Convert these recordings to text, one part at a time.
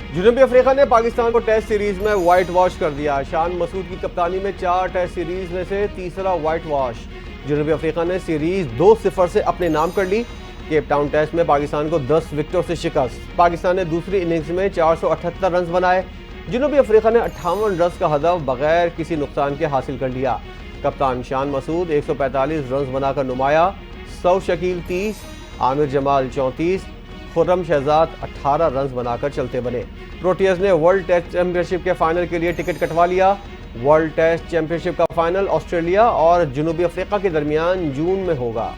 جنوبی افریقہ نے پاکستان کو ٹیسٹ سیریز میں وائٹ واش کر دیا۔ شان مسعود کی کپتانی میں 4 ٹیسٹ سیریز میں سے تیسرا وائٹ واش۔ جنوبی افریقہ نے سیریز 2-0 سے اپنے نام کر لی۔ کیپ ٹاؤن ٹیسٹ میں پاکستان کو 10 وکٹوں سے شکست۔ پاکستان نے دوسری اننگز میں 478 رنز بنائے۔ جنوبی افریقہ نے 58 رنز کا ہدف بغیر کسی نقصان کے حاصل کر لیا۔ کپتان شان مسعود 145 رنز بنا کر نمایاں، سعود شکیل 30، عامر جمال 34، خرم شہزاد 18 رنز بنا کر چلتے بنے۔ پروٹیئرز نے ورلڈ ٹیسٹ چیمپئن شپ کے فائنل کے لیے ٹکٹ کٹوا لیا۔ ورلڈ ٹیسٹ چیمپئن شپ کا فائنل آسٹریلیا اور جنوبی افریقہ کے درمیان جون میں ہوگا۔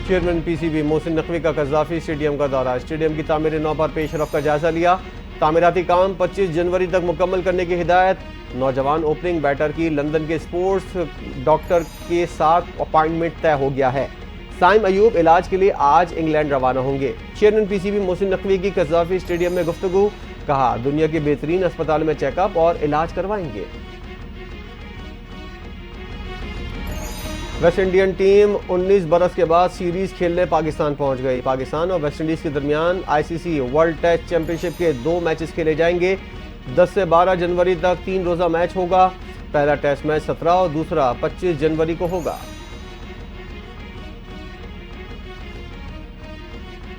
Chairman P C B Mohsin Naqvi کا قذافی اسٹیڈیم کا دورہ۔ اسٹیڈیم کی تعمیر نو پر پیش رفت کا جائزہ لیا۔ تعمیراتی کام 25 جنوری تک مکمل کرنے کی ہدایت۔ نوجوان اوپننگ بیٹر کی لندن کے سپورٹس ڈاکٹر کے ساتھ اپائنٹمنٹ طے ہو گیا ہے۔ سائم ایوب علاج کے لیے آج انگلینڈ روانہ ہوں گے۔ Chairman P C B Mohsin Naqvi کی قذافی اسٹیڈیم میں گفتگو، کہا دنیا کے بہترین اسپتال میں چیک اپ اور علاج کروائیں گے۔ ویسٹ انڈین ٹیم 19 برس کے بعد سیریز کھیلنے پاکستان پہنچ گئی۔ پاکستان اور ویسٹ انڈیز کے درمیان آئی سی سی ورلڈ ٹیسٹ چیمپئن شپ کے 2 میچز کھیلے جائیں گے۔ 10 سے 12 جنوری تک 3 روزہ میچ ہوگا۔ پہلا ٹیسٹ میچ 17 اور دوسرا 25 جنوری کو ہوگا۔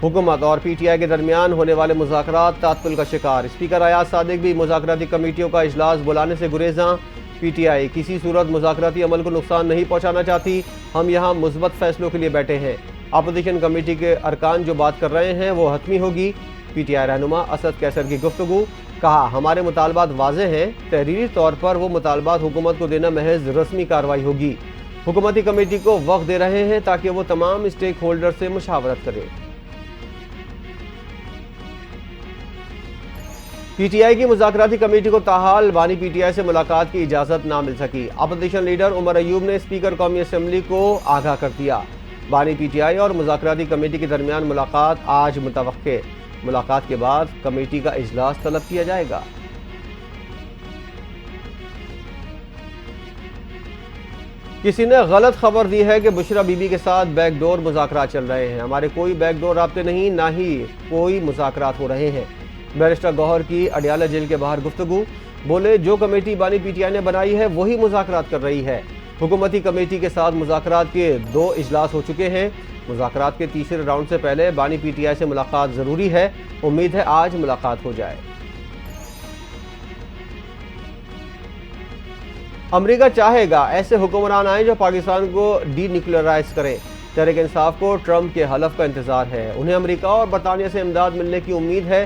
حکومت اور پی ٹی آئی کے درمیان ہونے والے مذاکرات تعطل کا شکار۔ اسپیکر ایاز صادق بھی مذاکراتی کمیٹیوں کا اجلاس بلانے سے گریزاں۔ پی ٹی آئی کسی صورت مذاکراتی عمل کو نقصان نہیں پہنچانا چاہتی، ہم یہاں مثبت فیصلوں کے لیے بیٹھے ہیں۔ اپوزیشن کمیٹی کے ارکان جو بات کر رہے ہیں وہ حتمی ہوگی۔ پی ٹی آئی رہنما اسد کیسر کی گفتگو، کہا ہمارے مطالبات واضح ہیں، تحریری طور پر وہ مطالبات حکومت کو دینا محض رسمی کارروائی ہوگی۔ حکومتی کمیٹی کو وقت دے رہے ہیں تاکہ وہ تمام اسٹیک ہولڈر سے مشاورت کرے۔ پی ٹی آئی کی مذاکراتی کمیٹی کو تاحال بانی پی ٹی آئی سے ملاقات کی اجازت نہ مل سکی۔ اپوزیشن لیڈر عمر ایوب نے اسپیکر قومی اسمبلی کو آگاہ کر دیا۔ بانی پی ٹی آئی اور مذاکراتی کمیٹی کے درمیان ملاقات آج متوقع۔ ملاقات کے بعد کمیٹی کا اجلاس طلب کیا جائے گا۔ کسی نے غلط خبر دی ہے کہ بشرا بی بی کے ساتھ بیک ڈور مذاکرات چل رہے ہیں۔ ہمارے کوئی بیک ڈور رابطے نہیں، نہ ہی کوئی مذاکرات ہو رہے ہیں۔ بیرسٹر گوہر کی اڈیالہ جیل کے باہر گفتگو، بولے جو کمیٹی بانی پی ٹی آئی نے بنائی ہے وہی مذاکرات کر رہی ہے۔ حکومتی کمیٹی کے ساتھ مذاکرات کے 2 اجلاس ہو چکے ہیں۔ مذاکرات کے تیسرے راؤنڈ سے پہلے بانی پی ٹی آئی سے ملاقات ضروری ہے۔ امید ہے آج ملاقات ہو جائے۔ امریکہ چاہے گا ایسے حکمران آئیں جو پاکستان کو ڈی نیوکلیئرائز کریں۔ تحریک انصاف کو ٹرمپ کے حلف کا انتظار ہے، انہیں امریکہ اور برطانیہ سے امداد ملنے کی امید ہے۔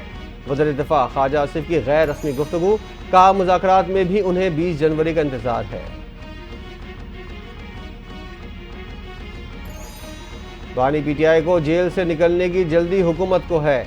وزیر دفاع خواجہ آصف کی غیر رسمی گفتگو، کہا مذاکرات میں بھی انہیں 20 جنوری کا انتظار ہے۔ بانی پی ٹی آئی کو جیل سے نکلنے کی جلدی حکومت کو ہے،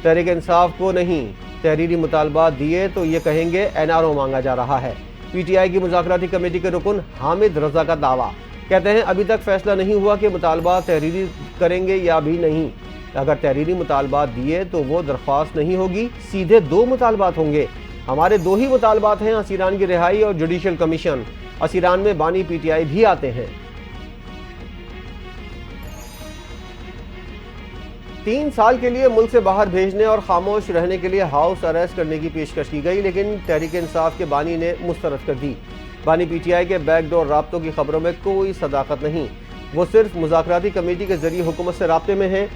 تحریک انصاف کو نہیں۔ تحریری مطالبات دیے تو یہ کہیں گے این آر او مانگا جا رہا ہے۔ پی ٹی آئی کی مذاکراتی کمیٹی کے رکن حامد رضا کا دعویٰ، کہتے ہیں ابھی تک فیصلہ نہیں ہوا کہ مطالبات تحریری کریں گے یا بھی نہیں۔ اگر تحریری مطالبات دیے تو وہ درخواست نہیں ہوگی، سیدھے 2 مطالبات ہوں گے۔ ہمارے 2 ہی مطالبات ہیں، اسیران کی رہائی اور جوڈیشل کمیشن۔ اسیران میں بانی پی ٹی آئی بھی آتے ہیں۔ 3 سال کے لیے ملک سے باہر بھیجنے اور خاموش رہنے کے لیے ہاؤس اریسٹ کرنے کی پیشکش کی گئی، لیکن تحریک انصاف کے بانی نے مسترد کر دی۔ بانی پی ٹی آئی کے بیک ڈور رابطوں کی خبروں میں کوئی صداقت نہیں، وہ صرف مذاکراتی کمیٹی کے ذریعے حکومت سے رابطے میں ہیں۔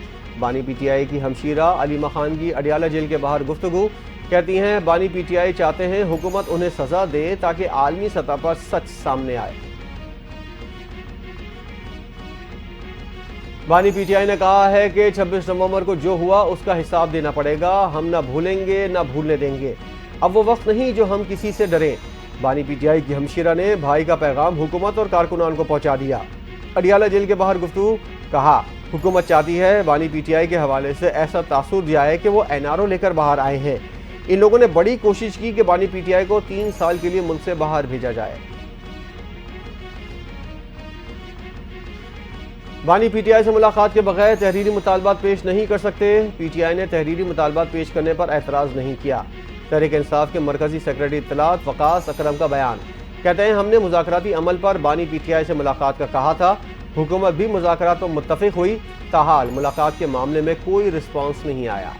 بانی پی ٹی آئی کی ہمشیرہ علیمہ خان کی اڈیالہ جیل کے باہر گفتگو، کہتی ہیں بانی پی ٹی آئی چاہتے ہیں حکومت انہیں سزا دے تاکہ عالمی سطح پر سچ سامنے آئے۔ بانی پی ٹی آئی نے کہا ہے کہ 26 نومبر کو جو ہوا اس کا حساب دینا پڑے گا، ہم نہ بھولیں گے نہ بھولنے دیں گے۔ اب وہ وقت نہیں جو ہم کسی سے ڈریں۔ بانی پی ٹی آئی کی ہمشیرہ نے بھائی کا پیغام حکومت اور کارکنان کو پہنچا دیا۔ اڈیالہ جیل کے باہر گفتگو، کہا حکومت چاہتی ہے بانی پی ٹی آئی کے حوالے سے ایسا تاثر جائے کہ وہ این آر او لے کر باہر آئے ہیں۔ ان لوگوں نے بڑی کوشش کی کہ بانی پی ٹی آئی کو 3 سال کے لیے ملک سے باہر بھیجا جائے۔ بانی پی ٹی آئی سے ملاقات کے بغیر تحریری مطالبات پیش نہیں کر سکتے۔ پی ٹی آئی نے تحریری مطالبات پیش کرنے پر اعتراض نہیں کیا۔ تحریک انصاف کے مرکزی سیکرٹری اطلاعات وقاص اکرم کا بیان، کہتے ہیں ہم نے مذاکراتی عمل پر بانی پی ٹی آئی سے ملاقات کا کہا تھا، हुकूमत भी मुज़ाकरात में मुत्तफ़िक़ हुई, ताहाल मुलाकात के मामले में कोई रिस्पॉन्स नहीं आया।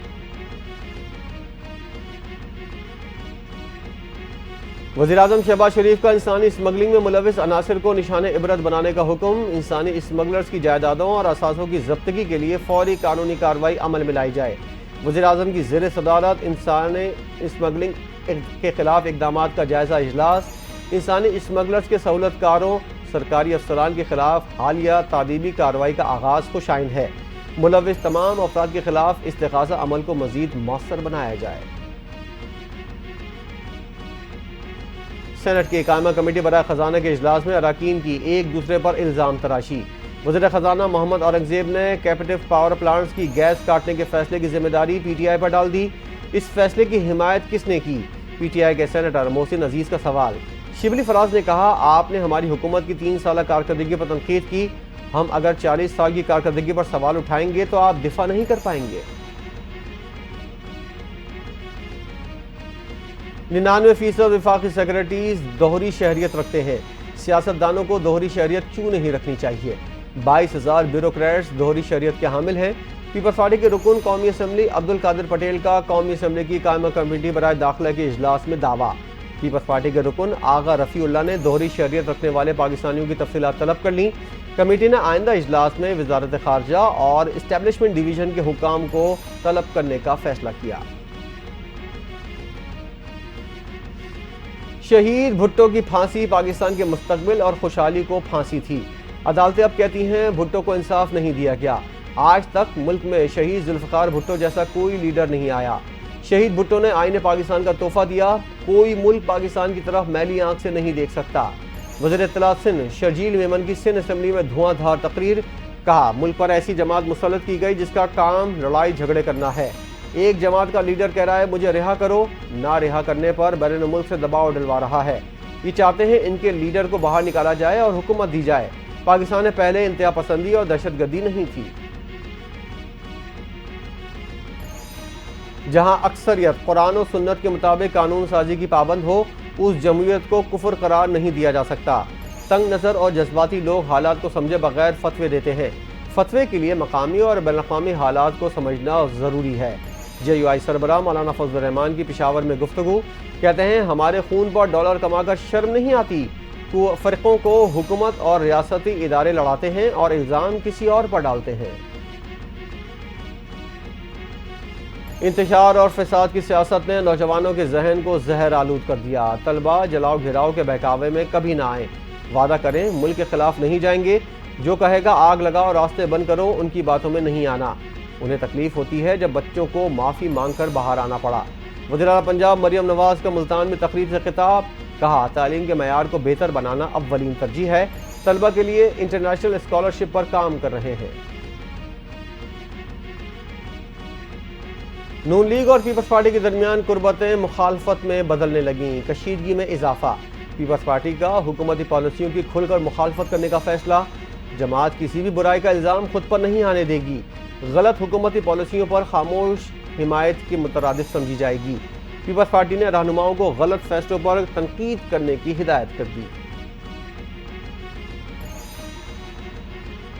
वज़ीर-ए-आज़म शहबाज शरीफ का इंसानी स्मगलिंग में मुलविस अनासिर को निशाने इबरत बनाने का हुक्म। इंसानी स्मगलर्स की जायदादों और असासों की ज़ब्तगी के लिए फौरी कानूनी कार्रवाई अमल में लाई जाए। वज़ीर-ए-आज़म की ज़ेर सदारत इंसानी स्मगलिंग के खिलाफ इक़दामात का जायज़ा इजलास। इंसानी स्मगलर्स के सहूलतकारों सरकारी अफसरान के खिलाफ हालिया तादीबी कार्रवाई का आगाज़ खुशाइन है। मुलविस तमाम अफराद के खिलाफ इस्तिग़ासा अमल को मज़ीद मौसर बनाया जाए। सेनेट की कायमा कमेटी बराए खजाना के इजलास में अरकान की एक दूसरे पर इल्ज़ाम तराशी। वज़ीर खजाना मोहम्मद औरंगज़ेब ने कैपेटिव पावर प्लांट्स की गैस काटने के फैसले की जिम्मेदारी PTI पर डाल दी। इस फैसले की हिमायत किसने की? PTI के सेनेटर मोहसिन अजीज़ का सवाल। शिबली फराज ने कहा, आपने हमारी हुकूमत की 3 साल कारकर्दगी पर तनकीद की, हम अगर 40 साल की कारकर्दगी पर सवाल उठाएंगे तो आप दिफा नहीं कर पाएंगे। 99% वफाकी सेक्रेटरीज दोहरी शहरियत रखते हैं। सियासतदानों को दोहरी शहरियत क्यों नहीं रखनी चाहिए? 22,000 ब्यूरोक्रेट्स दोहरी शहरियत के हामिल हैं। पीपल्स पार्टी के रुकन कौमी असम्बली अब्दुल कादिर पटेल का कौमी असम्बली की कायमा कमेटी बराए दाखिला के इजलास में दावा। पीपल्स पार्टी के रुकन आगा रफ़ीउल्लाह ने दोहरी शहरियत रखने वाले पाकिस्तानियों की तफसीलात तलब कर ली। कमेटी ने आइंदा इजलास में वजारत खारजा और इस्टेब्लिशमेंट डिवीजन के हुकाम को तलब करने का फैसला किया। शहीद भुट्टो की फांसी पाकिस्तान के मुस्तकबिल और खुशहाली को फांसी थी। अदालतें अब कहती हैं भुट्टो को इंसाफ नहीं दिया गया। आज तक मुल्क में शहीद जुल्फ़िकार भुट्टो जैसा कोई लीडर नहीं आया। शहीद भुट्टो ने आईने पाकिस्तान का तोहफा दिया। कोई मुल्क पाकिस्तान की तरफ मैली आंख से नहीं देख सकता। वज़ीर इत्तलात सिंध शर्जील मेमन की सिंध असम्बली में धुआंधार तकरीर। कहा, मुल्क पर ऐसी जमात मुसल्लत की गई जिसका काम लड़ाई झगड़े करना है। एक जमात का लीडर कह रहा है मुझे रिहा करो, ना रिहा करने पर बैरून मुल्क से दबाव डलवा रहा है। ये चाहते हैं इनके लीडर को बाहर निकाला जाए और हुकूमत दी जाए। पाकिस्तान में पहले इंतहा पसंदी और दहशतगर्दी नहीं थी। जहां अक्सरियत कुरान और सुन्नत के मुताबिक कानून साजी की पाबंद हो, उस जमहूरियत को कुफर करार नहीं दिया जा सकता। तंग नज़र और जज्बाती लोग हालात को समझे बगैर फतवे देते हैं। फतवे के लिए मकामी और बैनुल-अक़वामी हालात को समझना ज़रूरी है। JUI सरबराह मौलाना फजल रहमान की पेशावर में गुफ्तगू। कहते हैं हमारे खून पर डॉलर कमाकर शर्म नहीं आती। तो फ़र्क़ों को हुकूमत और रियासती इदारे लड़ाते हैं और इल्ज़ाम किसी और पर डालते हैं। इंतशार और फसाद की सियासत ने नौजवानों के जहन को जहर आलूद कर दिया। तलबा जलाओ घिराव के बहकावे में कभी ना आए। वादा करें मुल्क के खिलाफ नहीं जाएंगे। जो कहेगा आग लगाओ रास्ते बंद करो, उनकी बातों में नहीं आना। उन्हें तकलीफ होती है जब बच्चों को माफ़ी मांगकर बाहर आना पड़ा। वज़ीर आला पंजाब मरियम नवाज़ का मुल्तान में तकरीर से खिताब। कहा, तालीम के मयार को बेहतर बनाना अव्वलीन तरजीह है। तलबा के लिए इंटरनेशनल स्कॉलरशिप पर काम कर रहे हैं। नून लीग और पीपल्स पार्टी के दरमियान कुर्बतें मुखालफत में बदलने लगीं। कशीदगी में इजाफा। पीपल्स पार्टी का हुकूमती पॉलिसियों की खुलकर मुखालफत करने का फैसला। जमात किसी भी बुराई का इल्ज़ाम खुद पर नहीं आने देगी। गलत हुकूमती पॉलिसियों पर खामोश हिमायत की मुतरादिफ समझी जाएगी। पीपल्स पार्टी ने रहनुमाओं को गलत फैसलों पर तनकीद करने की हिदायत कर दी।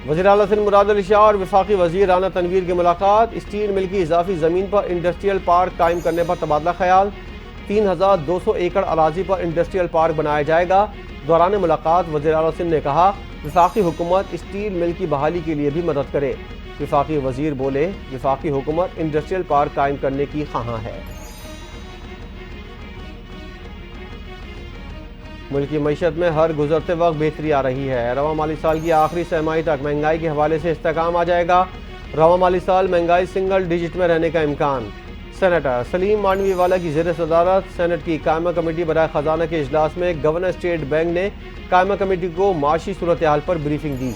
वज़ीर आला सिंध मुराद अली शाह और वफाकी वज़ीर राना तनवीर की मुलाकात। स्टील मिल की इजाफी ज़मीन पर इंडस्ट्रियल पार्क कायम करने पर तबादला ख्याल। 3200 एकड़ अराजी पर इंडस्ट्रियल पार्क बनाया जाएगा। दौरान मुलाकात वज़ीर आला सिंध ने कहा, वफाकी हुकूमत स्टील मिल की बहाली के लिए भी मदद करे। वफाकी वज़ीर बोले, वफाकी हुकूमत इंडस्ट्रियल पार्क कायम करने की ख़्वाहां है। मुल्क की मईशत में हर गुजरते वक्त बेहतरी आ रही है। रवा माली साल की आखिरी सहमाही तक महंगाई के हवाले से इस्तेकाम आ जाएगा। रवा माली साल महंगाई सिंगल डिजिट में रहने का इम्कान। सेनेटर सलीम मांडवी वाला की ज़ेर सदारत सेनेट की कायमा कमेटी बराए खजाना के इजलास में गवर्नर स्टेट बैंक ने कायमा कमेटी को माशी सूरत हाल पर ब्रीफिंग दी।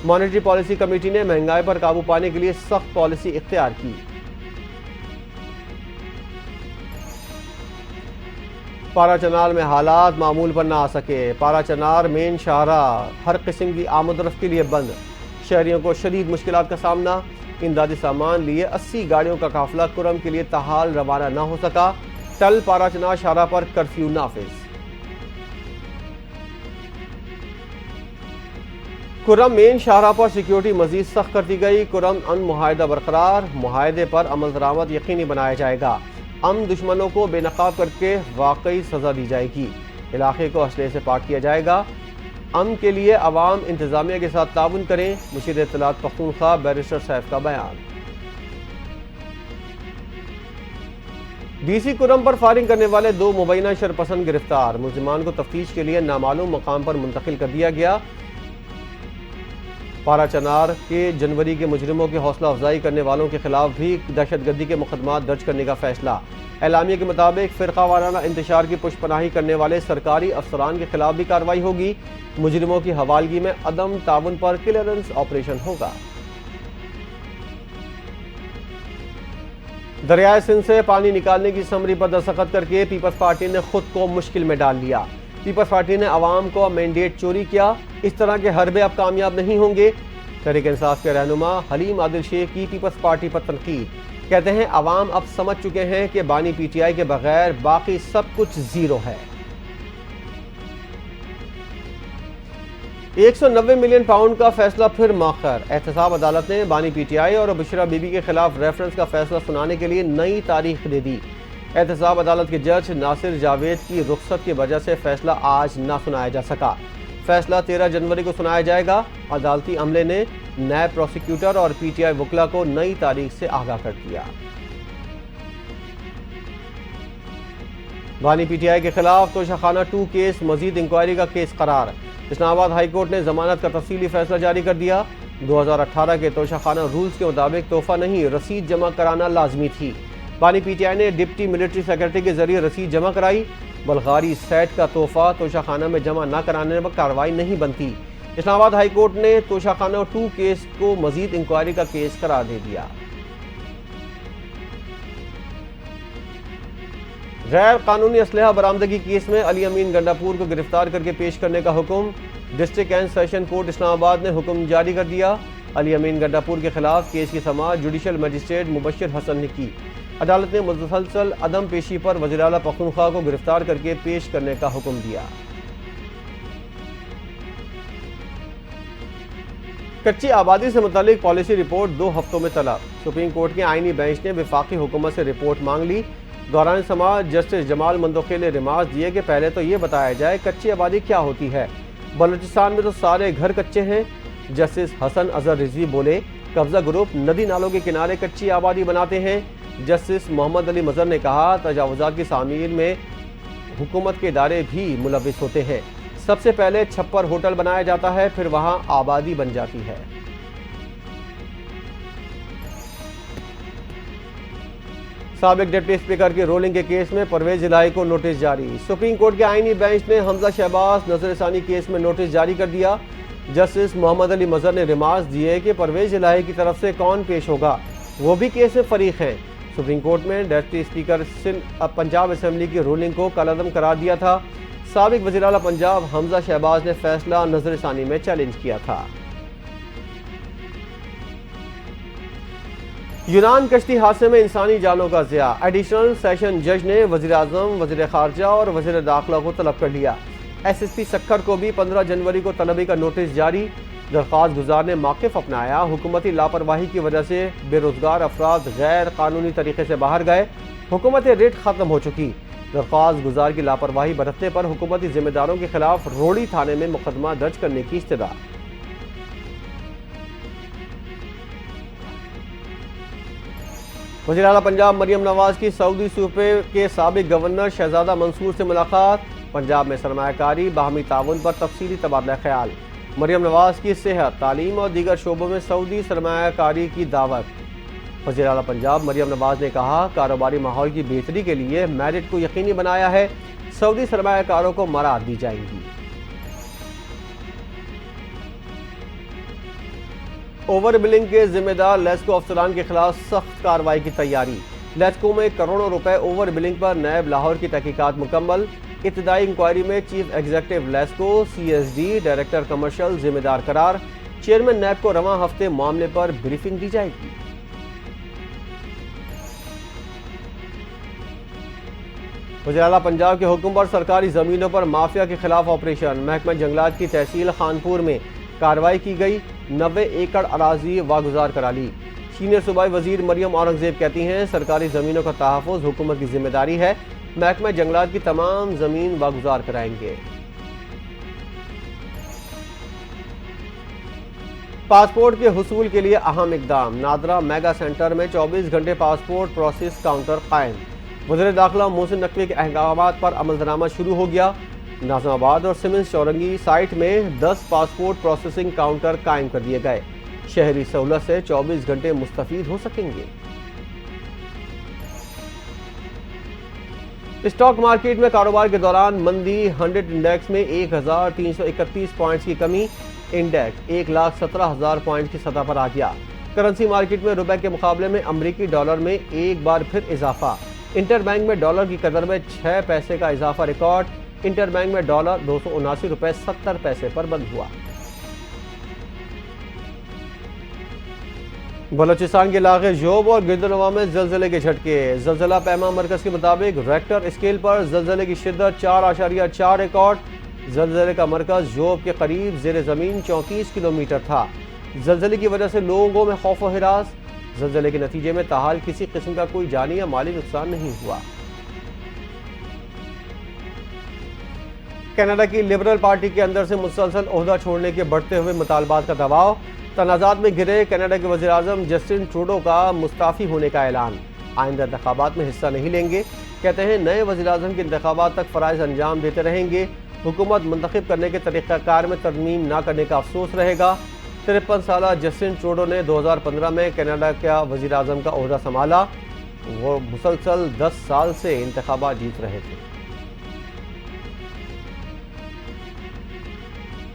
मॉनेटरी पॉलिसी कमेटी ने महंगाई पर काबू पाने के लिए सख्त पॉलिसी इख्तियार की। पारा चनार में हालात मामूल पर ना आ सके। पारा चनार मेन शाहराह हर किस्म की आमदरफ्त के लिए बंद। शहरियों को शदीद मुश्किलात का सामना। इमदादी सामान लिए 80 गाड़ियों का काफिला कुरम के लिए ताहाल रवाना न हो सका। टल पारा चनार शाहराह पर कर्फ्यू नाफिज। کرم مین شاہراہ پر سیکیورٹی مزید سخت کر دی گئی۔ کرم امن معاہدہ برقرار، معاہدے پر عمل درآمد یقینی بنایا جائے گا۔ امن دشمنوں کو بے نقاب کر کے واقعی سزا دی جائے گی۔ علاقے کو اسلحے سے پاک کیا جائے گا۔ امن کے لیے عوام انتظامیہ کے ساتھ تعاون کریں، مشیر اطلاعات پختونخوا بیرسٹر سیف کا بیان۔ ڈی سی کرم پر فائرنگ کرنے والے 2 مبینہ شرپسند گرفتار، ملزمان کو تفتیش کے لیے نامعلوم مقام پر منتقل کر دیا گیا۔ پارا چنار کے جنوری کے مجرموں کی حوصلہ افزائی کرنے والوں کے خلاف بھی دہشت گردی کے مقدمات درج کرنے کا فیصلہ۔ اعلامیہ کے مطابق فرقہ وارانہ انتشار کی پشت پناہی کرنے والے سرکاری افسران کے خلاف بھی کارروائی ہوگی۔ مجرموں کی حوالگی میں عدم تعاون پر کلیئرنس آپریشن ہوگا۔ دریائے سندھ سے پانی نکالنے کی سمری پر دستخط کر کے پیپلز پارٹی نے خود کو مشکل میں ڈال لیا۔ پیپلز پارٹی نے عوام کو مینڈیٹ چوری کیا، اس طرح کے حربے اب کامیاب نہیں ہوں گے۔ تحریک انصاف کے رہنما حلیم عادل شیخ کی پیپلز پارٹی پر تنقید، کہتے ہیں عوام اب سمجھ چکے ہیں کہ بانی پی ٹی آئی کے بغیر باقی سب کچھ زیرو ہے۔ 190 ملین پاؤنڈ کا فیصلہ پھر مؤخر، احتساب عدالت نے بانی پی ٹی آئی اور بشرا بی بی کے خلاف ریفرنس کا فیصلہ سنانے کے لیے نئی تاریخ دے دی۔ احتساب عدالت کے جج ناصر جاوید کی رخصت کی وجہ سے فیصلہ آج نہ سنایا جا سکا۔ فیصلہ 13 جنوری کو سنایا جائے گا۔ عدالتی عملے نے نائب پروسیکیوٹر اور پی ٹی آئی وکلا کو نئی تاریخ سے آگاہ کر دیا۔ بانی پی ٹی آئی کے خلاف توشہ خانہ 2 کیس مزید انکوائری کا کیس قرار، اسلام آباد ہائی کورٹ نے ضمانت کا تفصیلی فیصلہ جاری کر دیا۔ 2018 کے توشہ خانہ رولز کے مطابق تحفہ نہیں، رسید جمع کرانا لازمی تھی۔ بانی پی ٹی آئی نے ڈپٹی ملٹری سیکرٹری کے ذریعے رسید جمع کرائی۔ بلغاری سیٹ کا تحفہ توشہ خانہ میں جمع نہ کرانے پر کارروائی نہیں بنتی۔ اسلام آباد ہائی کورٹ نے توشہ خانہ 2 کیس کو مزید انکوائری کا کیس قرار دے دیا۔ غیر قانونی اسلحہ برآمدگی کیس میں علی امین گنڈاپور کو گرفتار کر کے پیش کرنے کا حکم، ڈسٹرکٹ اینڈ سیشن کورٹ اسلام آباد نے حکم جاری کر دیا۔ علی امین گنڈاپور کے خلاف کیس کی سماعت جوڈیشل مجسٹریٹ مبشر حسن نے کی۔ عدالت نے مسلسل عدم پیشی پر وزیر اعلیٰ پختونخوا کو گرفتار کر کے پیش کرنے کا حکم دیا۔ کچی آبادی سے متعلق پالیسی رپورٹ 2 ہفتوں میں طلب، سپریم کورٹ کے آئینی بینچ نے وفاقی حکومت سے رپورٹ مانگ لی۔ دوران سماعت جسٹس جمال مندوخیل نے ریمارکس دیے کہ پہلے تو یہ بتایا جائے کچی آبادی کیا ہوتی ہے، بلوچستان میں تو سارے گھر کچے ہیں۔ جسٹس حسن اظہر رضوی بولے قبضہ گروپ ندی نالوں کے کنارے کچی آبادی بناتے ہیں۔ جسٹس محمد علی مظہر نے کہا تجاوزات کی تعمیل میں حکومت کے ادارے بھی ملوث ہوتے ہیں، سب سے پہلے چھپر ہوٹل بنایا جاتا ہے، پھر وہاں آبادی بن جاتی ہے۔ سابق ڈپٹی اسپیکر کی رولنگ کے کیس میں پرویز الہی کو نوٹس جاری، سپریم کورٹ کے آئینی بینچ نے حمزہ شہباز نظر ثانی کیس میں نوٹس جاری کر دیا۔ جسٹس محمد علی مظہر نے ریمارکس دیے کہ پرویز الہی کی طرف سے کون پیش ہوگا، وہ بھی کیس میں فریق ہیں۔ سپریم کورٹ میں ڈپٹی اسپیکر پنجاب اسمبلی کی رولنگ کو کالعدم قرار دیا تھا۔ سابق وزیر اعلیٰ پنجاب حمزہ شہباز نے فیصلہ نظر ثانی میں چیلنج کیا تھا۔ یونان کشتی حادثے میں انسانی جانوں کا ضیاع، ایڈیشنل سیشن جج نے وزیر اعظم، وزیر خارجہ اور وزیر داخلہ کو طلب کر لیا۔ ایس ایس پی سکھر کو بھی 15 جنوری کو طلبی کا نوٹس جاری، درخواست گزار نے موقف اپنایا، حکومتی لاپرواہی کی وجہ سے بے روزگار افراد غیر قانونی طریقے سے باہر گئے، حکومت ریٹ ختم ہو چکی، درخواست گزار کی لاپرواہی برتنے پر حکومتی ذمہ داروں کے خلاف روڑی تھانے میں مقدمہ درج کرنے کی استدعا۔ وزیر اعلیٰ پنجاب مریم نواز کی سعودی صوبے کے سابق گورنر شہزادہ منصور سے ملاقات، پنجاب میں سرمایہ کاری، باہمی تعاون پر تفصیلی تبادلہ خیال، مریم نواز کی صحت، تعلیم اور دیگر شعبوں میں سعودی سرمایہ کاری کی دعوت۔ وزیر اعلیٰ پنجاب مریم نواز نے کہا کاروباری ماحول کی بہتری کے لیے میرٹ کو یقینی بنایا ہے، سعودی سرمایہ کاروں کو مراعات دی جائیں گی۔ اوور بلنگ کے ذمہ دار لیسکو افسران کے خلاف سخت کارروائی کی تیاری، لیسکو میں کروڑوں روپے اوور بلنگ پر نیب لاہور کی تحقیقات مکمل، ابتدائی انکوائری میں chief executive LESCO C S D director commercial ذمہ دار قرار، چیئرمین نیب کو رواں ہفتے معاملے پر بریفنگ دی جائے گی۔ وزیر اعلیٰ پنجاب کے حکم پر سرکاری زمینوں پر مافیا کے خلاف آپریشن، محکمہ جنگلات کی تحصیل خانپور میں कार्रवाई की गई, 90 एकड़ अराजी वागुजार करा ली। सीनियर सूबाई वजीर मरियम औरंगजेब कहती हैं सरकारी ज़मीनों का तहफ़्फ़ुज़ हुकूमत की जिम्मेदारी है, महकमा जंगलात की तमाम ज़मीन वागुजार कराएंगे। पासपोर्ट के हुसूल के लिए अहम इकदाम, नादरा मेगा सेंटर में 24 घंटे पासपोर्ट प्रोसेस काउंटर कायम। वज़ीर दाखिला मोहसिन नकवी के अहकामात पर अमलदरामद शुरू हो गया। नाज़िमाबाद और सिमंस चौरंगी साइट में 10 पासपोर्ट प्रोसेसिंग काउंटर कायम कर दिए गए। शहरी सहूलत से 24 घंटे मुस्तफीद हो सकेंगे। स्टॉक मार्केट में कारोबार के दौरान मंदी, 100 इंडेक्स में 1331 पॉइंट्स की कमी, इंडेक्स 1,17,000 पॉइंट की सतह पर आ गया। करेंसी मार्केट में रुपए के मुकाबले में अमरीकी डॉलर में एक बार फिर इजाफा। इंटर बैंक में डॉलर की कदर में 6 पैसे का इजाफा रिकॉर्ड। इंटर बैंक में डॉलर 279 रुपए 70 पैसे पर बंद हुआ। बलोचिस्तान के इलाके जोब और गिरदनवा में जलजले के झटके। जलजला पैमा मरकज के मुताबिक रेक्टर स्केल पर जलजले की शिद्दत 4.4 रिकॉर्ड। जलजले का मरकज जोब के करीब जेर जमीन 34 किलोमीटर था। जलजले की वजह से लोगों में खौफ व हिरास। जलजले के नतीजे में ताहाल किसी किस्म का कोई जानी या माली नुकसान नहीं हुआ। कनाडा की लिबरल पार्टी के अंदर से मुसलसल ओहदा छोड़ने के बढ़ते हुए मुतालबात का दबाव। तनाज़ात में घिरे कनाडा के वज़ीर आज़म जस्टिन ट्रूडो का मुस्ताफ़ी होने का ऐलान। आइंदा इंतखाबात में हिस्सा नहीं लेंगे। कहते हैं नए वज़ीर आज़म के इंतखाबात तक फ़राइज़ अंजाम देते रहेंगे। हुकूमत मुंतखब करने के तरीक़ाकार में तरमीम ना करने का अफसोस रहेगा। 53 साला जस्टिन ट्रूडो ने 2015 में कनाडा का वज़ीर आज़म का ओहदा संभाला। वो मुसलसल 10 साल से इंतखाबात जीत रहे थे।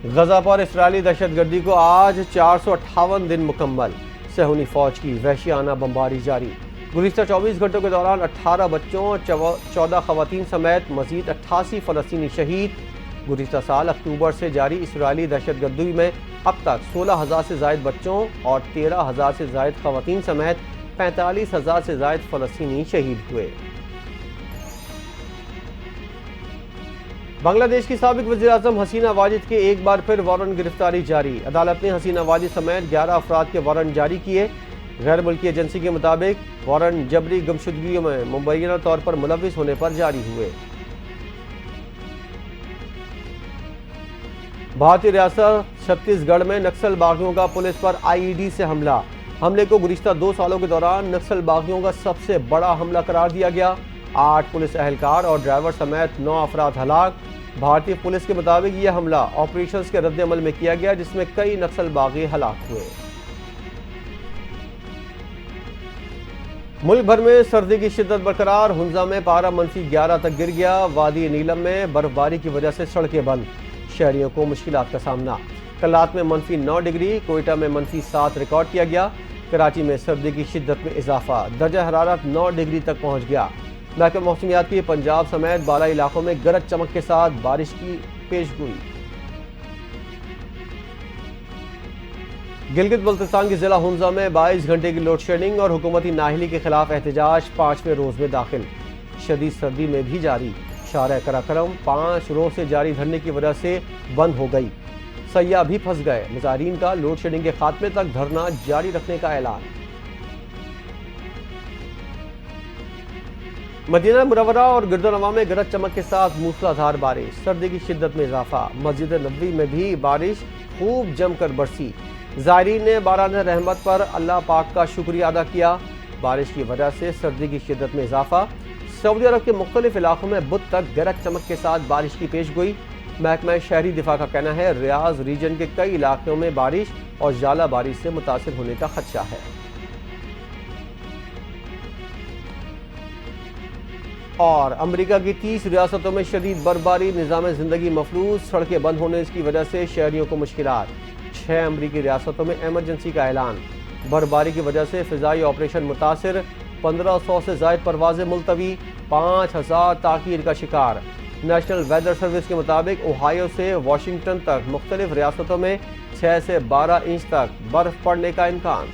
गजा पर इस्राएली दहशतगर्दी को आज 458 दिन मुकम्मल। सहूनी फौज की वहशियाना बमबारी जारी। गुज़िश्ता 24 घंटों के दौरान 18 बच्चों 14 खवातीन समेत मजीद 88 फ़लस्तीनी शहीद। गुज़िश्ता साल अक्टूबर से जारी इस्राएली दहशतगर्दी में अब तक 16,000 से ज़ायद बच्चों और 13,000 से ज़ायद खवातीन समेत 45,000 से ज़ायद फ़लस्तीनी शहीद हुए। बांग्लादेश की साबिक वज़ीर आज़म हसीना वाजिद के एक बार फिर वारंट गिरफ्तारी जारी। अदालत ने हसीना वाजिद समेत 11 अफराद के वारंट जारी किए। गैर मुल्की एजेंसी के मुताबिक वारंट जबरी गुमशुदगियों में मुबैना तौर पर मुलव्विस होने पर जारी हुए। भारतीय रियासत छत्तीसगढ़ में नक्सल बागियों का पुलिस पर आईईडी से हमला। हमले को गुज़िश्ता 2 सालों के दौरान नक्सल बागियों का सबसे बड़ा हमला करार दिया गया। 8 पुलिस एहलकार और ड्राइवर समेत 9 अफराद हलाक। भारतीय पुलिस के मुताबिक यह हमला ऑपरेशंस के रद्द-ए-अमल में किया गया, जिसमें कई नक्सल बागी हलाक हुए। मुल्क भर में सर्दी की शिद्दत बरकरार। हुंजा में पारा -11 तक गिर गया। वादी नीलम में बर्फबारी की वजह से सड़कें बंद, शहरियों को मुश्किलात का सामना। कलात में -9 डिग्री, कोयटा में -7 रिकॉर्ड किया गया। कराची में सर्दी की शिद्दत में इजाफा, दर्जा हरारत 9 डिग्री तक पहुंच गया। महकमा मौसमियात की पंजाब समेत बाला इलाकों में गरज चमक के साथ बारिश की पेशगोई। गिलगित बल्तिस्तान के जिला हुंजा में 22 घंटे की लोड शेडिंग और हुकूमती नाहिली के खिलाफ एहतजाज 5वें रोज में दाखिल। शदीद सर्दी में भी जारी। शारा कराकरम 5 रोज से जारी धरने की वजह से बंद हो गई। सयाह भी फंस गए। मुजाहिरीन का लोड शेडिंग के खात्मे तक धरना जारी रखने का ऐलान। मदीना मुनव्वरा और गिरदोनवा में गरज चमक के साथ मूसलाधार बारिश, सर्दी की शिद्दत में इजाफा। मस्जिद नबवी में भी बारिश खूब जमकर बरसी। ज़ायरीन ने बारान रहमत पर अल्लाह पाक का शुक्रिया अदा किया। बारिश की वजह से सर्दी की शिद्दत में इजाफा। सऊदी अरब के मुख्तलिफ इलाकों में बुध तक गरज चमक के साथ बारिश की पेशगोई। महकमा शहरी दिफा का कहना है रियाज रीजन के कई इलाकों में बारिश और ज़्यादा बारिश से मुतासिर होने का खदशा है। और अमेरिका की 30 रियासतों में शदीद बर्फबारी, निज़ाम ज़िंदगी मफलूज, सड़कें बंद होने की वजह से शहरियों को मुश्किलात। 6 अमेरिकी रियासतों में इमरजेंसी का ऐलान। बर्फबारी की वजह से फ़िज़ाई ऑपरेशन मुतासिर, 1500 से ज़ायद परवाज़ें मुलतवी, 5000 ताख़ीर का शिकार। नेशनल वेदर सर्विस के मुताबिक ओहायो से वाशिंगटन तक मुख्तलिफ रियासतों में 6 से 12 इंच तक बर्फ पड़ने का इम्कान।